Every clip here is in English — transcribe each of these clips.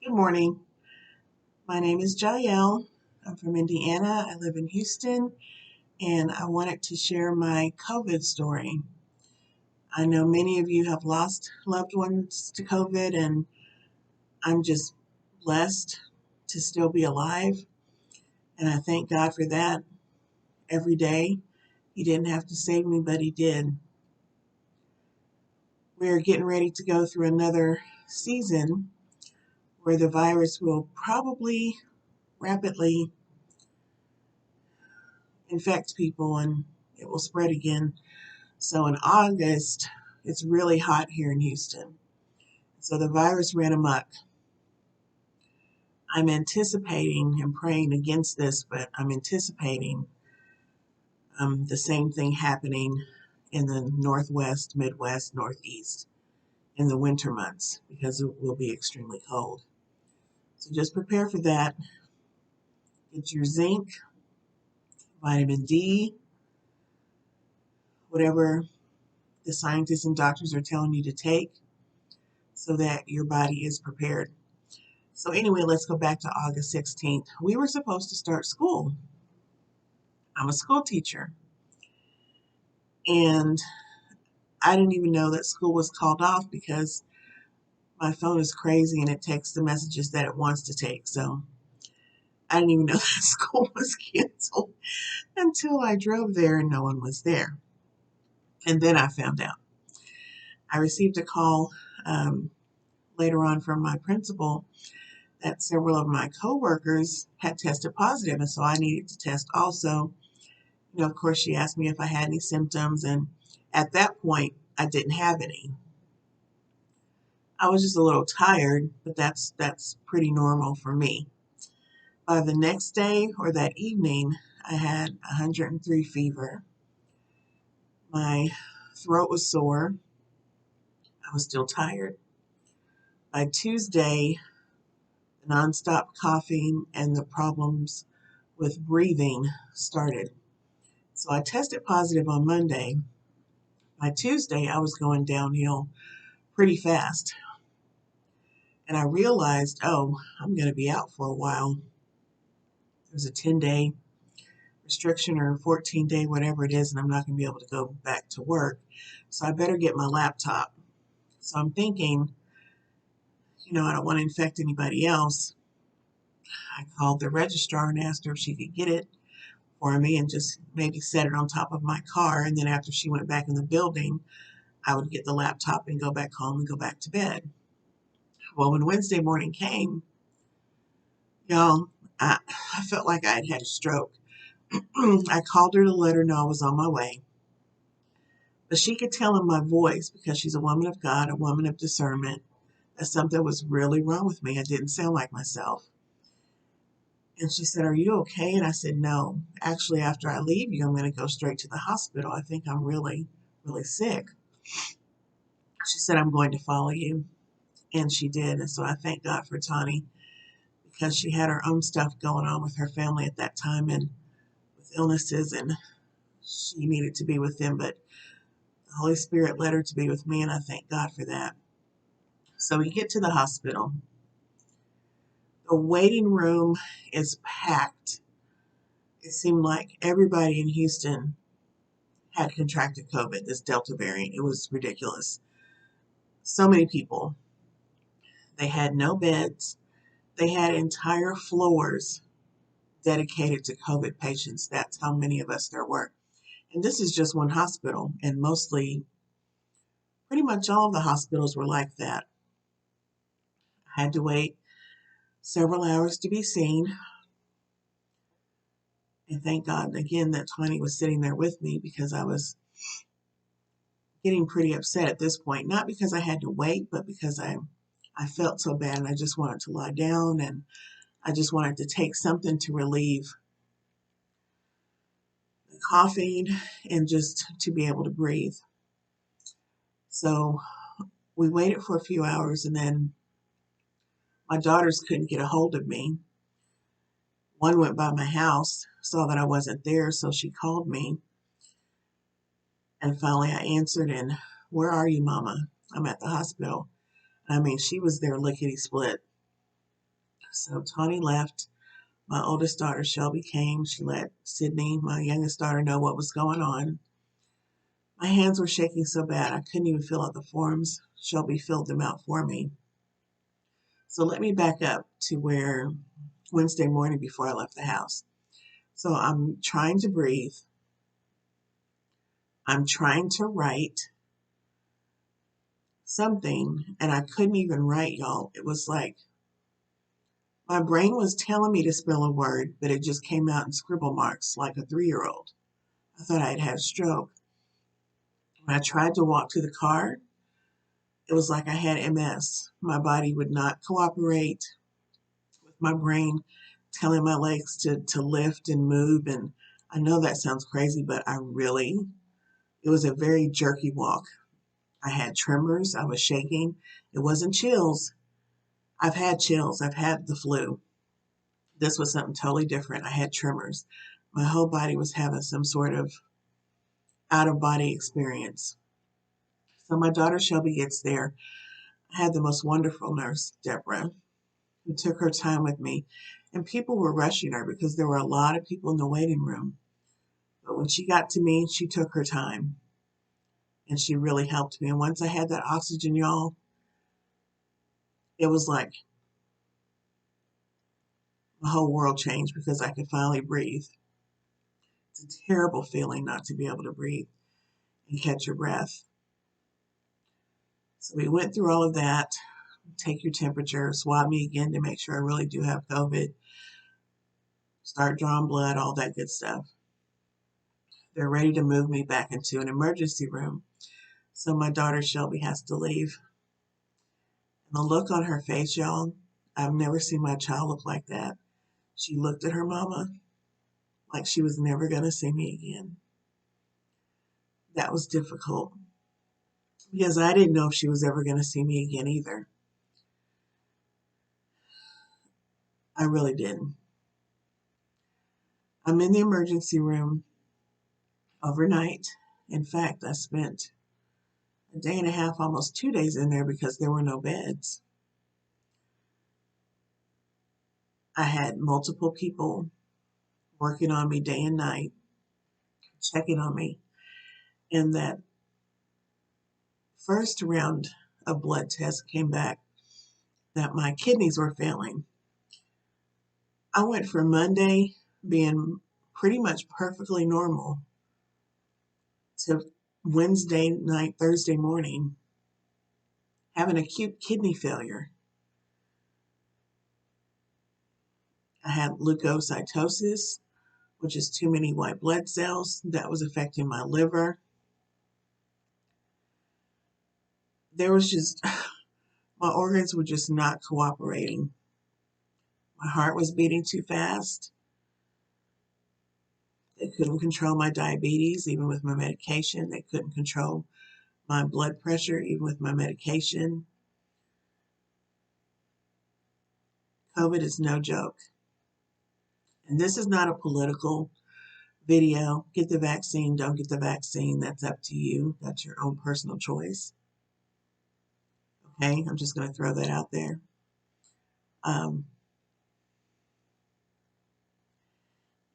Good morning. My name is Jael. I'm from Indiana. I live in Houston, and I wanted to share my COVID story. I know many of you have lost loved ones to COVID, and I'm just blessed to still be alive. And I thank God for that every day. He didn't have to save me, but He did. We're getting ready to go through another season where the virus will probably rapidly infect people and it will spread again. So in August, it's really hot here in Houston. So the virus ran amok. I'm anticipating and praying against this, but I'm anticipating the same thing happening in the Northwest, Midwest, Northeast in the winter months because it will be extremely cold. So just prepare for that. Get your zinc, vitamin D, whatever the scientists and doctors are telling you to take so that your body is prepared. So anyway, let's go back to August 16th. We were supposed to start school. I'm a school teacher. And I didn't even know that school was called off because my phone is crazy and it takes the messages that it wants to take. So I didn't even know that school was canceled until I drove there and no one was there. And then I found out. I received a call later on from my principal that several of my coworkers had tested positive, and so I needed to test also. Of course, she asked me if I had any symptoms, and at that point, I didn't have any. I was just a little tired, but that's pretty normal for me. By the next day or that evening, I had 103 fever. My throat was sore. I was still tired. By Tuesday, the nonstop coughing and the problems with breathing started. So I tested positive on Monday. By Tuesday, I was going downhill pretty fast. And I realized, oh, I'm going to be out for a while. There's a 10-day restriction or 14-day, whatever it is, and I'm not going to be able to go back to work. So I better get my laptop. So I'm thinking, I don't want to infect anybody else. I called the registrar and asked her if she could get it for me and just maybe set it on top of my car. And then after she went back in the building, I would get the laptop and go back home and go back to bed. Well, when Wednesday morning came, y'all, I felt like I had had a stroke. I called her to let her know I was on my way. But she could tell in my voice, because she's a woman of God, a woman of discernment, that something was really wrong with me. I didn't sound like myself. And she said, "Are you okay?" And I said, "No. Actually, after I leave you, I'm going to go straight to the hospital. I think I'm really, really sick." She said, "I'm going to follow you." And she did. And so I thank God for Tani because she had her own stuff going on with her family at that time and with illnesses, and she needed to be with them. But the Holy Spirit led her to be with me, and I thank God for that. So we get to the hospital. The waiting room is packed. It seemed like everybody in Houston had contracted COVID, this Delta variant. It was ridiculous. So many people. They had no beds. They had entire floors dedicated to COVID patients. That's how many of us there were. And this is just one hospital, and pretty much all of the hospitals were like that. I had to wait several hours to be seen. And thank God again that Tony was sitting there with me because I was getting pretty upset at this point. Not because I had to wait, but because I felt so bad and I just wanted to lie down and I just wanted to take something to relieve the coughing and just to be able to breathe. So we waited for a few hours and then my daughters couldn't get a hold of me. One went by my house, saw that I wasn't there, so she called me. And finally I answered and, "Where are you, Mama?" "I'm at the hospital." I mean, she was there lickety split. So Tony left. My oldest daughter, Shelby, came. She let Sydney, my youngest daughter, know what was going on. My hands were shaking so bad I couldn't even fill out the forms. Shelby filled them out for me. So let me back up to where Wednesday morning before I left the house. So I'm trying to breathe. I'm trying to write something, and I couldn't even write, y'all. It was like my brain was telling me to spell a word, but it just came out in scribble marks like a 3-year-old. I thought I had had a stroke. When I tried to walk to the car, it was like I had MS. My body would not cooperate with my brain telling my legs to lift and move. And I know that sounds crazy, but it was a very jerky walk. I had tremors. I was shaking. It wasn't chills. I've had chills. I've had the flu. This was something totally different. I had tremors. My whole body was having some sort of out of body experience. So my daughter Shelby gets there. I had the most wonderful nurse, Deborah, who took her time with me. And people were rushing her because there were a lot of people in the waiting room. But when she got to me, she took her time and she really helped me. And once I had that oxygen, y'all, it was like the whole world changed because I could finally breathe. It's a terrible feeling not to be able to breathe and catch your breath. So we went through all of that. Take your temperature, swab me again to make sure I really do have COVID, start drawing blood, all that good stuff. They're ready to move me back into an emergency room. So my daughter Shelby has to leave. And the look on her face, y'all, I've never seen my child look like that. She looked at her mama like she was never going to see me again. That was difficult because I didn't know if she was ever going to see me again either. I really didn't. I'm in the emergency room overnight. In fact, I spent a day and a half, almost 2 days in there because there were no beds. I had multiple people working on me day and night, checking on me. And that first round of blood tests came back that my kidneys were failing. I went from Monday being pretty much perfectly normal to Wednesday night, Thursday morning, having acute kidney failure. I had leukocytosis, which is too many white blood cells. That was affecting my liver. There was just, my organs were just not cooperating. My heart was beating too fast. They couldn't control my diabetes, even with my medication. They couldn't control my blood pressure, even with my medication. COVID is no joke. And this is not a political video. Get the vaccine, don't get the vaccine. That's up to you. That's your own personal choice. Okay, I'm just going to throw that out there.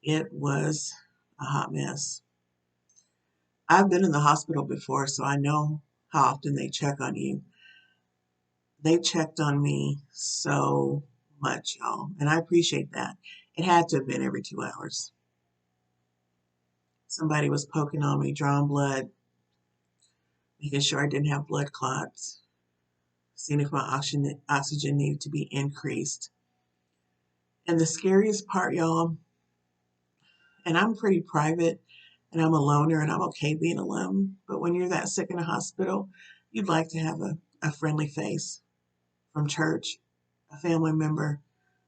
It was a hot mess. I've been in the hospital before, so I know how often they check on you. They checked on me so much, y'all, and I appreciate that. It had to have been every 2 hours. Somebody was poking on me, drawing blood, making sure I didn't have blood clots, seeing if my oxygen needed to be increased. And the scariest part, y'all, and I'm pretty private and I'm a loner and I'm okay being alone, but when you're that sick in a hospital, you'd like to have a friendly face from church, a family member,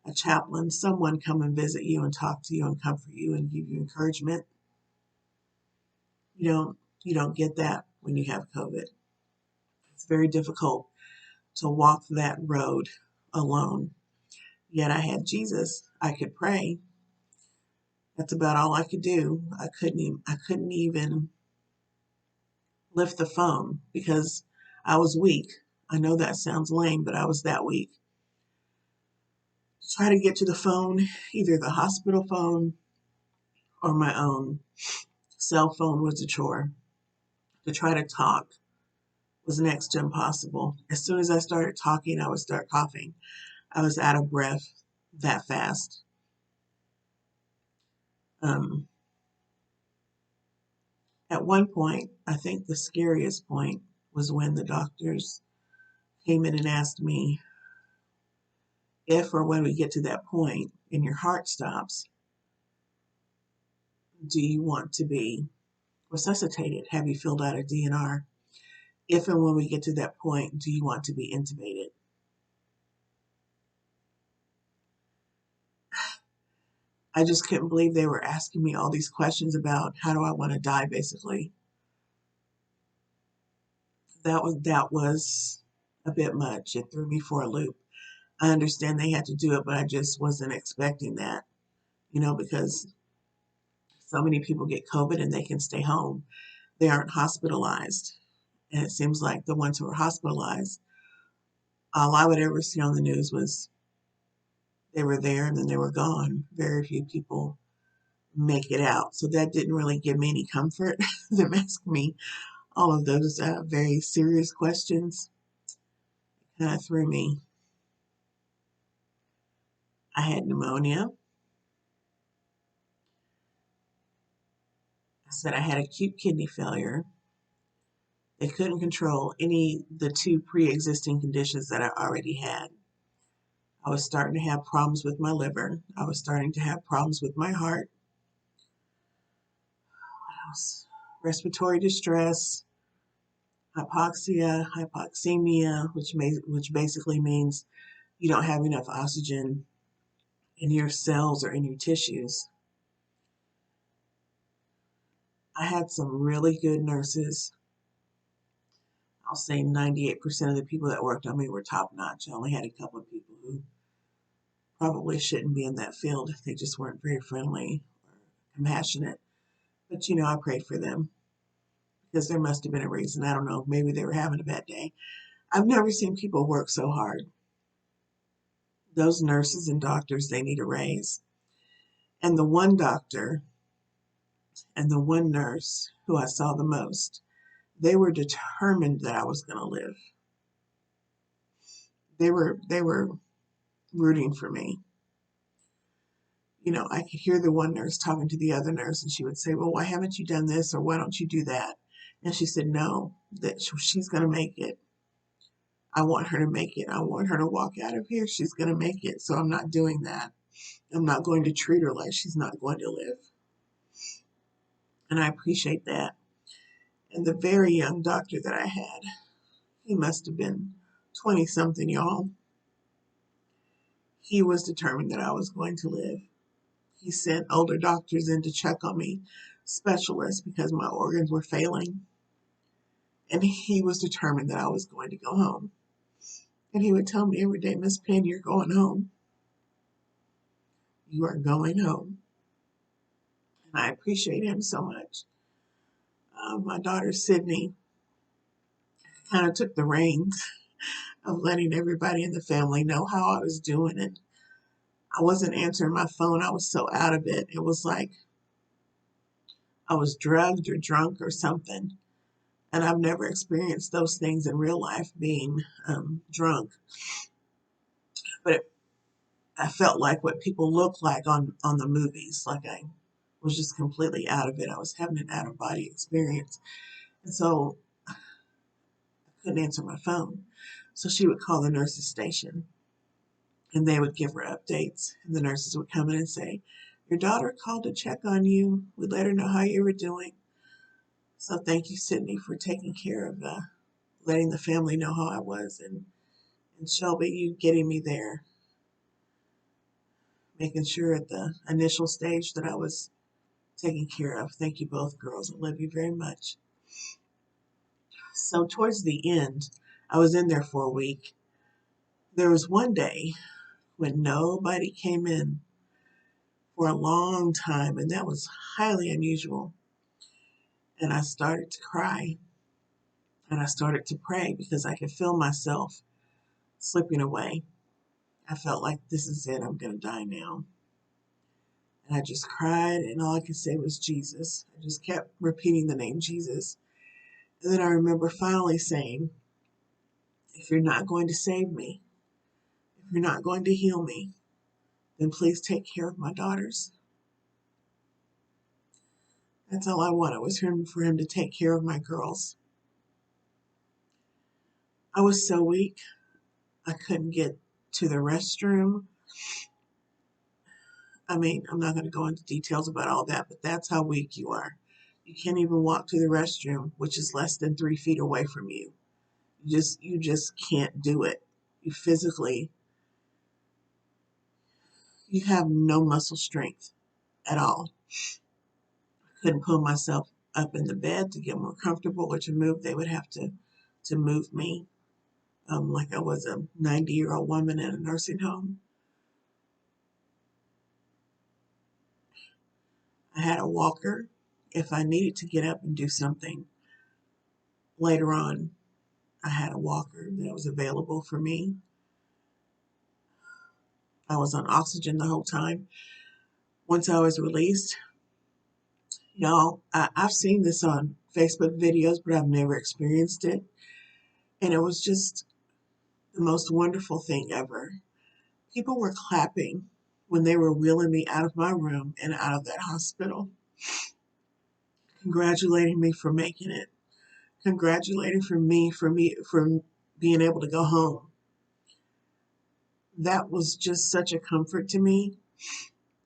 a chaplain, someone come and visit you and talk to you and comfort you and give you encouragement. You don't get that when you have COVID. It's very difficult to walk that road alone. Yet I had Jesus. I could pray. That's about all I could do. I couldn't even lift the phone because I was weak. I know that sounds lame, but I was that weak. try to get to the phone, either the hospital phone or my own cell phone was a chore. To try to talk was next to impossible. As soon as I started talking, I would start coughing. I was out of breath that fast. Um, at one point, I think the scariest point was when the doctors came in and asked me if or when we get to that point and your heart stops, do you want to be resuscitated? Have you filled out a DNR? If and when we get to that point, do you want to be intubated? I just couldn't believe they were asking me all these questions about how do I want to die, basically. That was a bit much. It threw me for a loop. I understand they had to do it, but I just wasn't expecting that, because so many people get COVID and they can stay home. They aren't hospitalized. And it seems like the ones who were hospitalized, all I would ever see on the news was they were there and then they were gone. Very few people make it out. So that didn't really give me any comfort. Them asking me all of those very serious questions kind of threw me. I had pneumonia. I said I had acute kidney failure. They couldn't control the two pre-existing conditions that I already had. I was starting to have problems with my liver. I was starting to have problems with my heart. What else? Respiratory distress, hypoxia, hypoxemia, which basically means you don't have enough oxygen in your cells or in your tissues. I had some really good nurses. I'll say 98% of the people that worked on me were top notch. I only had a couple of people who probably shouldn't be in that field. They just weren't very friendly or compassionate. But I prayed for them because there must have been a reason. I don't know. Maybe they were having a bad day. I've never seen people work so hard. Those nurses and doctors, they need a raise. And the one doctor and the one nurse who I saw the most, they were determined that I was going to live. They were rooting for me. I could hear the one nurse talking to the other nurse, and she would say, "Well, why haven't you done this, or why don't you do that?" And she said, "No, that she's going to make it. I want her to make it. I want her to walk out of here. She's going to make it. So I'm not doing that. I'm not going to treat her like she's not going to live." And I appreciate that. And the very young doctor that I had, he must have been 20 something, y'all. He was determined that I was going to live. He sent older doctors in to check on me, specialists, because my organs were failing. And he was determined that I was going to go home. And he would tell me every day, "Miss Penn, you're going home. You are going home." And I appreciate him so much. My daughter, Sydney, kind of took the reins of letting everybody in the family know how I was doing. And I wasn't answering my phone. I was so out of it. It was like I was drugged or drunk or something. And I've never experienced those things in real life, being drunk. But I felt like what people look like on the movies. Like I was just completely out of it. I was having an out of body experience. And so I couldn't answer my phone. So she would call the nurses station and they would give her updates. And the nurses would come in and say, "Your daughter called to check on you. We let her know how you were doing. So thank you, Sydney, for taking care of letting the family know how I was. And Shelby, you getting me there, making sure at the initial stage that I was taken care of. Thank you both, girls. I love you very much." So towards the end, I was in there for a week. There was one day when nobody came in for a long time, and that was highly unusual. And I started to cry and I started to pray because I could feel myself slipping away. I felt like this is it. I'm going to die now. And I just cried, and all I could say was Jesus. I just kept repeating the name Jesus. And then I remember finally saying, if you're not going to save me, if you're not going to heal me, then please take care of my daughters. That's all I wanted, was for him to take care of my girls. I was so weak, I couldn't get to the restroom. I mean, I'm not going to go into details about all that, but that's how weak you are. You can't even walk to the restroom, which is less than 3 feet away from you. You just can't do it. You physically, you have no muscle strength at all. I couldn't pull myself up in the bed to get more comfortable or to move. They would have to move me, like I was a 90-year-old woman in a nursing home. I had a walker if I needed to get up and do something. Later on, I had a walker that was available for me. I was on oxygen the whole time. Once I was released, y'all, I've seen this on Facebook videos, but I've never experienced it. And it was just the most wonderful thing ever. People were clapping when they were wheeling me out of my room and out of that hospital, congratulating me for making it, congratulating for being able to go home. That was just such a comfort to me.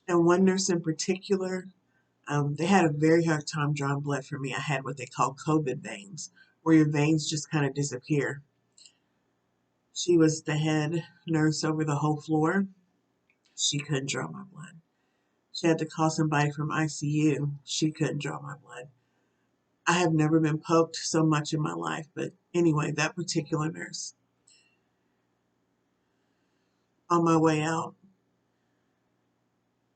And one nurse in particular, they had a very hard time drawing blood for me. I had what they call COVID veins, where your veins just kind of disappear. She was the head nurse over the whole floor. She couldn't draw my blood. She had to call somebody from ICU. She couldn't draw my blood. I have never been poked so much in my life, but anyway, that particular nurse. On my way out,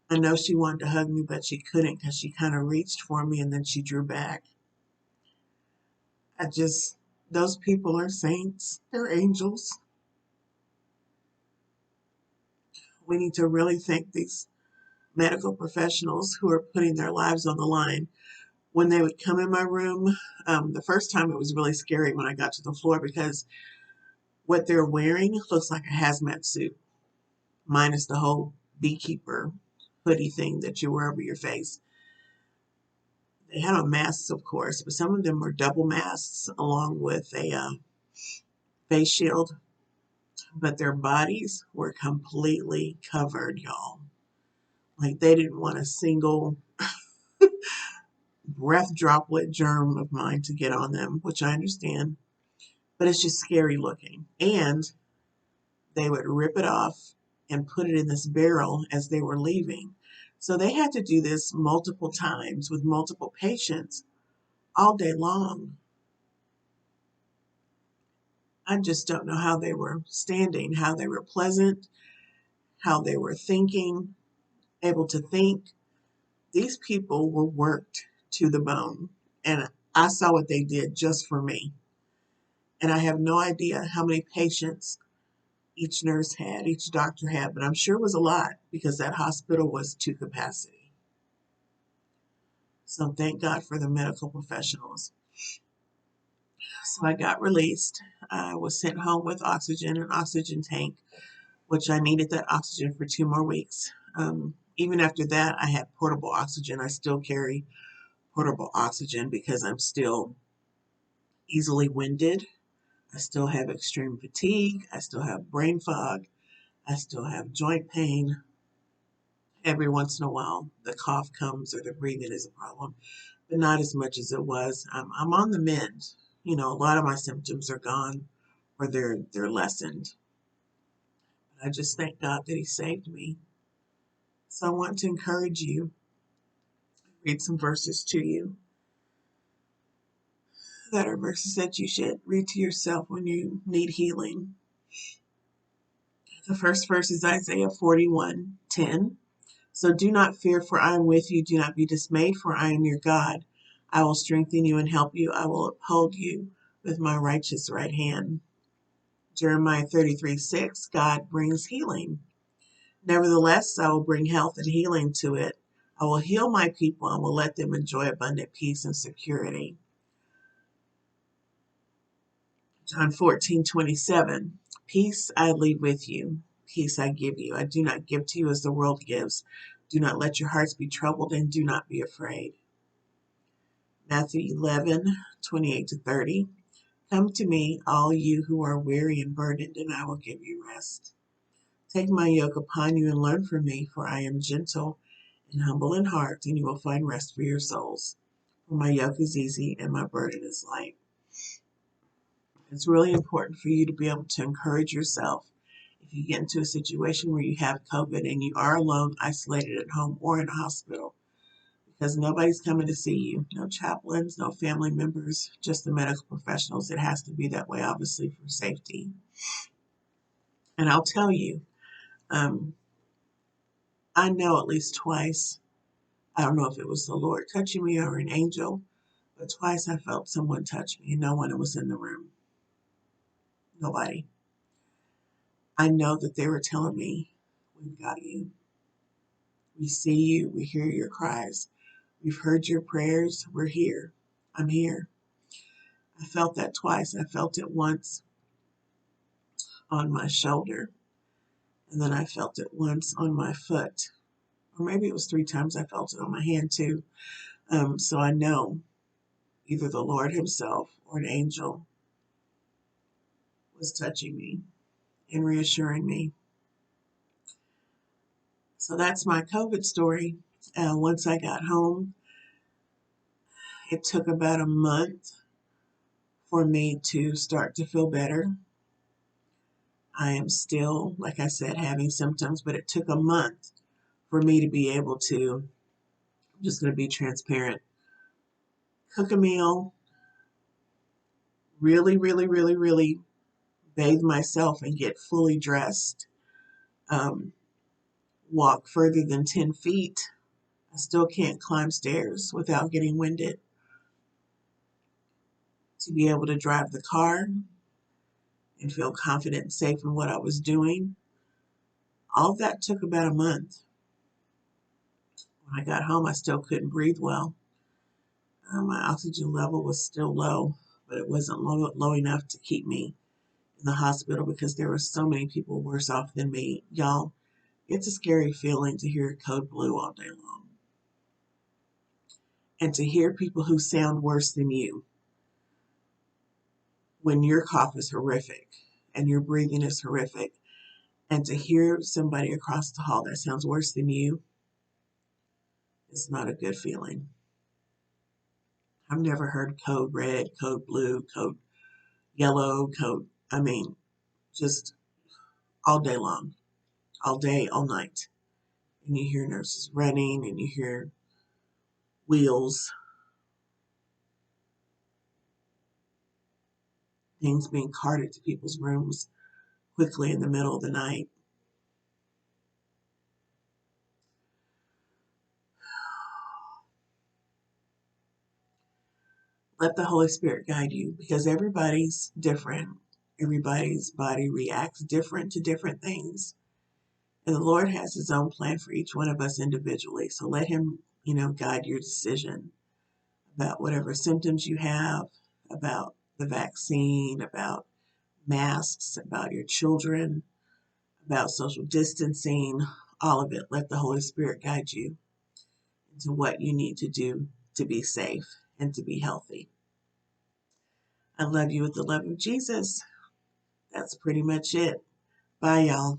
I know she wanted to hug me, but she couldn't because she kind of reached for me and then she drew back. Those people are saints. They're angels. We need to really thank these medical professionals who are putting their lives on the line. When they would come in my room, the first time it was really scary when I got to the floor because what they're wearing looks like a hazmat suit, minus the whole beekeeper hoodie thing that you wear over your face. They had on masks, of course, but some of them were double masks along with a face shield, but their bodies were completely covered, y'all. Like they didn't want a single breath droplet germ of mine to get on them, which I understand, but it's just scary looking. And they would rip it off and put it in this barrel as they were leaving. So they had to do this multiple times with multiple patients all day long. I just don't know how they were standing, how they were pleasant, how they were thinking, able to think. These people were worked to the bone, and I saw what they did just for me. And I have no idea how many patients each nurse had, each doctor had, but I'm sure it was a lot because that hospital was to capacity. So thank God for the medical professionals. So I got released. I was sent home with oxygen, an oxygen tank, which I needed that oxygen for 2 more weeks. Even after that, I had portable oxygen. I still carry portable oxygen because I'm still easily winded. I still have extreme fatigue. I still have brain fog. I still have joint pain. Every once in a while, the cough comes or the breathing is a problem, but not as much as it was. I'm on the mend. You know, a lot of my symptoms are gone or they're lessened. But I just thank God that He saved me. So I want to encourage you, read some verses to you that are verses that you should read to yourself when you need healing. The first verse is Isaiah 41:10. So do not fear, for I am with you. Do not be dismayed, for I am your God. I will strengthen you and help you. I will uphold you with my righteous right hand. Jeremiah 33:6, God brings healing. Nevertheless, I will bring health and healing to it. I will heal my people and will let them enjoy abundant peace and security. John 14:27, peace I leave with you, peace I give you. I do not give to you as the world gives. Do not let your hearts be troubled and do not be afraid. Matthew 11:28-30, come to me, all you who are weary and burdened, and I will give you rest. Take my yoke upon you and learn from me, for I am gentle and humble in heart, and you will find rest for your souls. For my yoke is easy and my burden is light. It's really important for you to be able to encourage yourself if you get into a situation where you have COVID and you are alone, isolated at home or in a hospital, because nobody's coming to see you. No chaplains, no family members, just the medical professionals. It has to be that way, obviously, for safety. And I'll tell you, I know at least twice, I don't know if it was the Lord touching me or an angel, but twice I felt someone touch me and no one was in the room. Nobody. I know that they were telling me, we've got you. We see you. We hear your cries. We've heard your prayers. We're here. I'm here. I felt that twice. I felt it once on my shoulder, and then I felt it once on my foot. Or maybe it was 3 times I felt it on my hand too. So I know either the Lord himself or an angel was touching me and reassuring me. So that's my COVID story. Once I got home, it took about a month for me to start to feel better. I am still, like I said, having symptoms, but it took a month for me to be able to, I'm just going to be transparent, cook a meal, really bathe myself and get fully dressed, walk further than 10 feet. I still can't climb stairs without getting winded. To be able to drive the car and feel confident and safe in what I was doing. All of that took about a month. When I got home, I still couldn't breathe well. My oxygen level was still low, but it wasn't low enough to keep me in the hospital because there were so many people worse off than me. Y'all, it's a scary feeling to hear code blue all day long. And to hear people who sound worse than you when your cough is horrific and your breathing is horrific. And to hear somebody across the hall that sounds worse than you, it's not a good feeling. I've never heard code red, code blue, code yellow, just all day long, all day, all night. And you hear nurses running and you hear wheels, things being carted to people's rooms quickly in the middle of the night. Let the Holy Spirit guide you because everybody's different. Everybody's body reacts different to different things. And the Lord has his own plan for each one of us individually. So let him, guide your decision about whatever symptoms you have, about the vaccine, about masks, about your children, about social distancing, all of it. Let the Holy Spirit guide you into what you need to do to be safe and to be healthy. I love you with the love of Jesus. That's pretty much it. Bye, y'all.